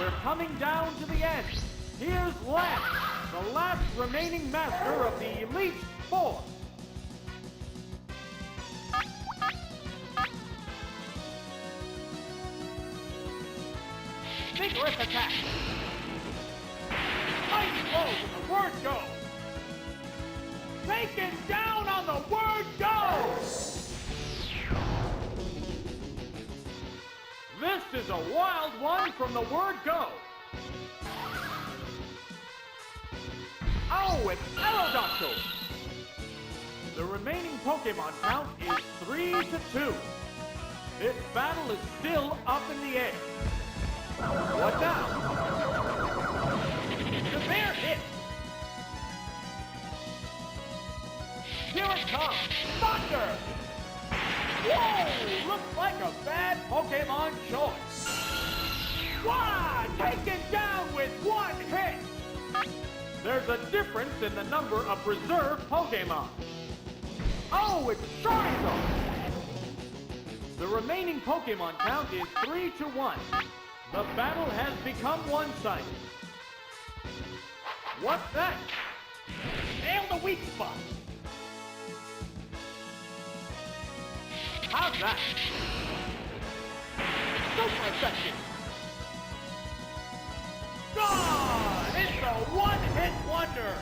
We're coming down to the end. Here's Lance, the last remaining master of the Elite Four. Vigorous attack. Mighty blow with the word go. Taken down on the word go. This is a wild one from the word go. Oh, it's Aerodactyl. The remaining Pokemon count is 3-2. This battle is still up in the air. What now? The bear hit! Here it comes! Thunder! Whoa! Looks like a bad Pokemon choice! Wow! Taken down with one hit! There's a difference in the number of reserve Pokemon. Oh, it's Chronicles! The remaining Pokemon count is 3-1. The battle has become one-sided. What's that? Nail the weak spot. How's that? Super effective. Gone! It's a one-hit wonder.